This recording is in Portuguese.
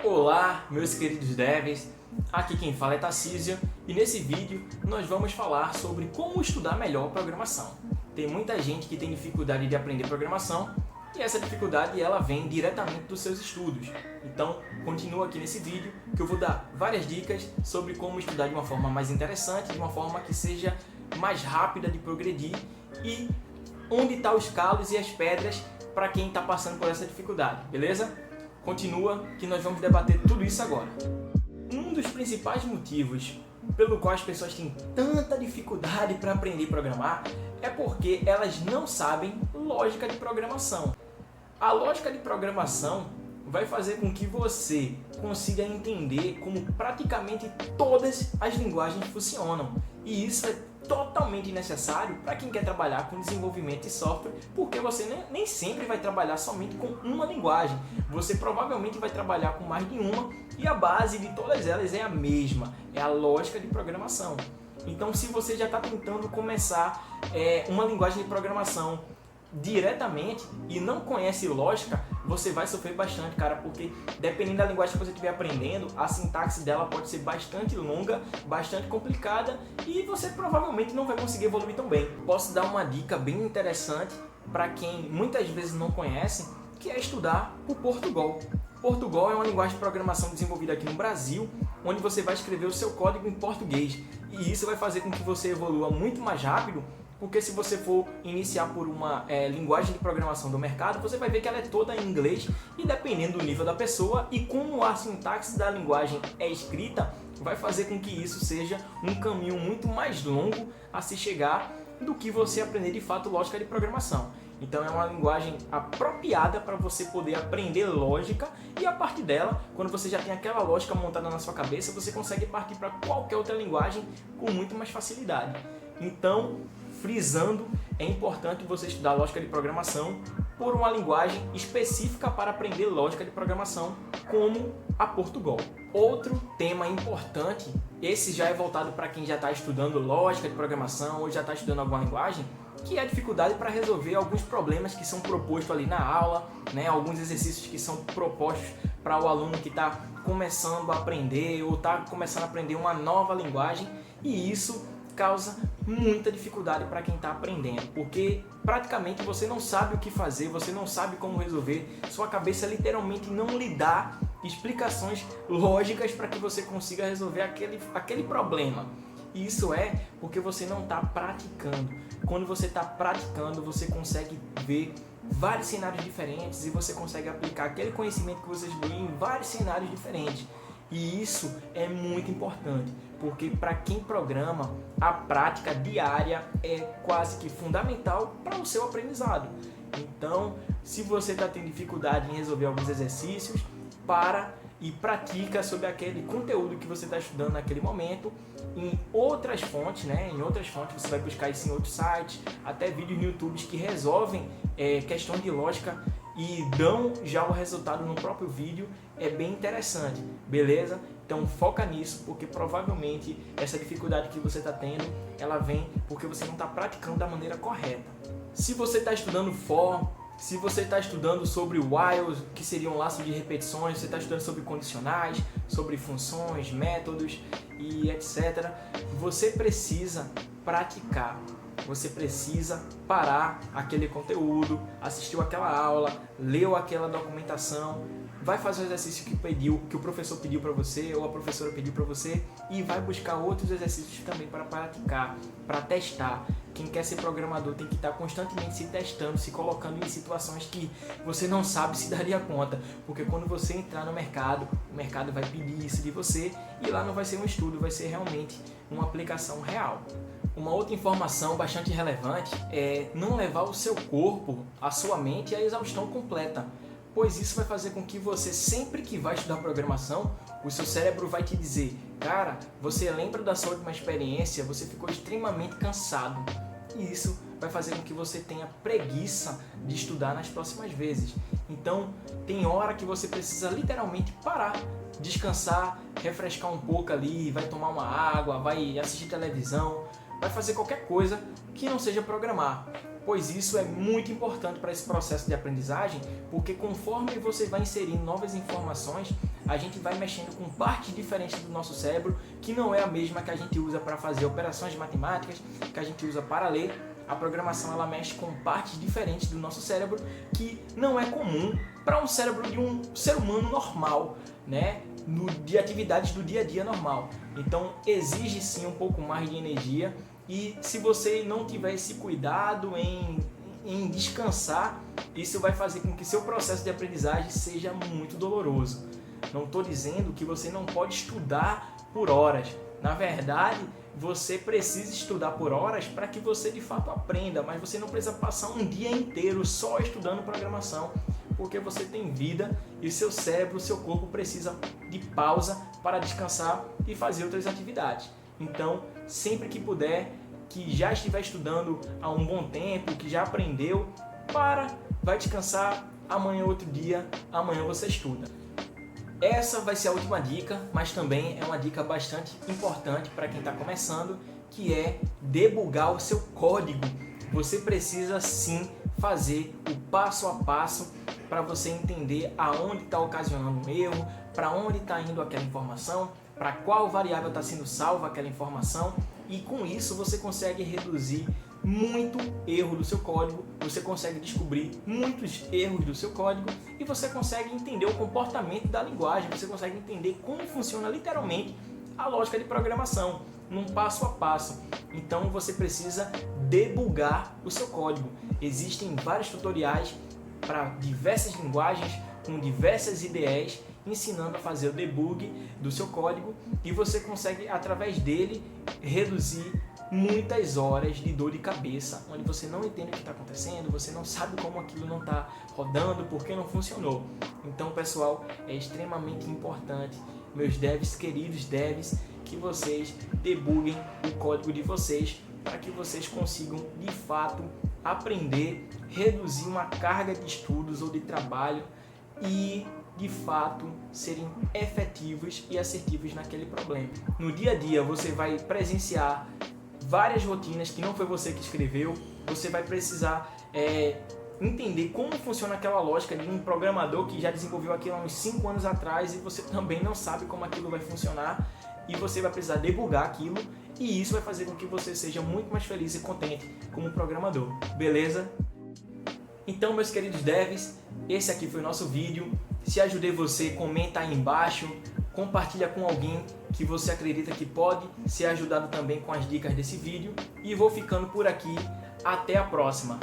Olá, meus queridos devs, aqui quem fala é Tarcísio e nesse vídeo nós vamos falar sobre como estudar melhor programação. Tem muita gente que tem dificuldade de aprender programação e essa dificuldade ela vem diretamente dos seus estudos. Então continua aqui nesse vídeo que eu vou dar várias dicas sobre como estudar de uma forma mais interessante, de uma forma que seja mais rápida de progredir e onde estão os calos e as pedras para quem está passando por essa dificuldade, beleza? Continua que nós vamos debater tudo isso agora. Um dos principais motivos pelo qual as pessoas têm tanta dificuldade para aprender a programar é porque elas não sabem lógica de programação. A lógica de programação vai fazer com que você consiga entender como praticamente todas as linguagens funcionam. E isso é totalmente necessário para quem quer trabalhar com desenvolvimento de software, porque você nem sempre vai trabalhar somente com uma linguagem. Você provavelmente vai trabalhar com mais de uma e a base de todas elas é a mesma, é a lógica de programação. Então, se você já está tentando começar uma linguagem de programação diretamente e não conhece lógica, você vai sofrer bastante, cara, porque dependendo da linguagem que você estiver aprendendo, a sintaxe dela pode ser bastante longa, bastante complicada e você provavelmente não vai conseguir evoluir tão bem. Posso dar uma dica bem interessante para quem muitas vezes não conhece, que é estudar o Portugal. Portugal é uma linguagem de programação desenvolvida aqui no Brasil, onde você vai escrever o seu código em português e isso vai fazer com que você evolua muito mais rápido. Porque se você for iniciar por uma linguagem de programação do mercado, você vai ver que ela é toda em inglês e dependendo do nível da pessoa e como a sintaxe da linguagem é escrita, vai fazer com que isso seja um caminho muito mais longo a se chegar do que você aprender de fato lógica de programação. Então é uma linguagem apropriada para você poder aprender lógica e a partir dela, quando você já tem aquela lógica montada na sua cabeça, você consegue partir para qualquer outra linguagem com muito mais facilidade. Então, frisando, é importante você estudar lógica de programação por uma linguagem específica para aprender lógica de programação, como a Portugal. Outro tema importante, esse já é voltado para quem já está estudando lógica de programação ou já está estudando alguma linguagem, que é a dificuldade para resolver alguns problemas que são propostos ali na aula, né? Alguns exercícios que são propostos para o aluno que está começando a aprender ou está começando a aprender uma nova linguagem, e isso causa muita dificuldade para quem está aprendendo, porque praticamente você não sabe o que fazer, você não sabe como resolver, sua cabeça literalmente não lhe dá explicações lógicas para que você consiga resolver aquele problema. E isso é porque você não está praticando. Quando você está praticando, você consegue ver vários cenários diferentes e você consegue aplicar aquele conhecimento que você evoluiu em vários cenários diferentes. E isso é muito importante, porque para quem programa, a prática diária é quase que fundamental para o seu aprendizado. Então, se você está tendo dificuldade em resolver alguns exercícios, para e pratica sobre aquele conteúdo que você está estudando naquele momento em outras fontes, né? Em outras fontes você vai buscar isso em outros sites, até vídeos no YouTube que resolvem questão de lógica e dão já o resultado no próprio vídeo. É bem interessante, beleza? Então foca nisso, porque provavelmente essa dificuldade que você está tendo, ela vem porque você não está praticando da maneira correta. Se você está estudando for, se você está estudando sobre while, que seria um laço de repetições, você está estudando sobre condicionais, sobre funções, métodos e etc., você precisa praticar. Você precisa parar aquele conteúdo, assistiu aquela aula, leu aquela documentação, vai fazer o exercício que o professor pediu para você ou a professora pediu para você e vai buscar outros exercícios também para praticar, para testar. Quem quer ser programador tem que estar constantemente se testando, se colocando em situações que você não sabe se daria conta, porque quando você entrar no mercado, o mercado vai pedir isso de você e lá não vai ser um estudo, vai ser realmente uma aplicação real. Uma outra informação bastante relevante é não levar o seu corpo, a sua mente à exaustão completa, pois isso vai fazer com que você, sempre que vai estudar programação, o seu cérebro vai te dizer: cara, você lembra da sua última experiência, você ficou extremamente cansado. E isso vai fazer com que você tenha preguiça de estudar nas próximas vezes. Então, tem hora que você precisa literalmente parar, descansar, refrescar um pouco ali, vai tomar uma água, vai assistir televisão, vai fazer qualquer coisa que não seja programar. pois isso é muito importante para esse processo de aprendizagem, porque conforme você vai inserindo novas informações, a gente vai mexendo com partes diferentes do nosso cérebro, que não é a mesma que a gente usa para fazer operações matemáticas, que a gente usa para ler. A programação ela mexe com partes diferentes do nosso cérebro que não é comum para um cérebro de um ser humano normal, né? De atividades do dia a dia normal. Então exige sim um pouco mais de energia, e se você não tiver esse cuidado em descansar, isso vai fazer com que seu processo de aprendizagem seja muito doloroso. Não estou dizendo que você não pode estudar por horas. Na verdade, você precisa estudar por horas para que você de fato aprenda, mas você não precisa passar um dia inteiro só estudando programação, porque você tem vida e seu cérebro, seu corpo precisa de pausa para descansar e fazer outras atividades. Então, sempre que puder, que já estiver estudando há um bom tempo, que já aprendeu, vai descansar, amanhã é outro dia, amanhã você estuda. Essa vai ser a última dica, mas também é uma dica bastante importante para quem está começando, que é debugar o seu código. Você precisa sim fazer o passo a passo para você entender aonde está ocasionando um erro, para onde está indo aquela informação, para qual variável está sendo salva aquela informação, e com isso você consegue reduzir muito erro do seu código, você consegue descobrir muitos erros do seu código e você consegue entender o comportamento da linguagem, você consegue entender como funciona literalmente a lógica de programação, num passo a passo. Então você precisa debugar o seu código. Existem vários tutoriais para diversas linguagens, com diversas IDEs, ensinando a fazer o debug do seu código, e você consegue através dele reduzir muitas horas de dor de cabeça, onde você não entende o que está acontecendo, você não sabe como aquilo não está rodando, porque não funcionou. Então, pessoal, é extremamente importante, meus devs, queridos devs, que vocês debuguem o código de vocês, para que vocês consigam, de fato, aprender, reduzir uma carga de estudos ou de trabalho e, de fato, serem efetivos e assertivos naquele problema. No dia a dia, você vai presenciar várias rotinas que não foi você que escreveu, você vai precisar entender como funciona aquela lógica de um programador que já desenvolveu aquilo há uns 5 anos atrás e você também não sabe como aquilo vai funcionar, e você vai precisar debugar aquilo, e isso vai fazer com que você seja muito mais feliz e contente como programador, beleza? Então, meus queridos devs, esse aqui foi o nosso vídeo. Se ajudei você, comenta aí embaixo, compartilha com alguém que você acredita que pode ser ajudado também com as dicas desse vídeo, e vou ficando por aqui. Até a próxima!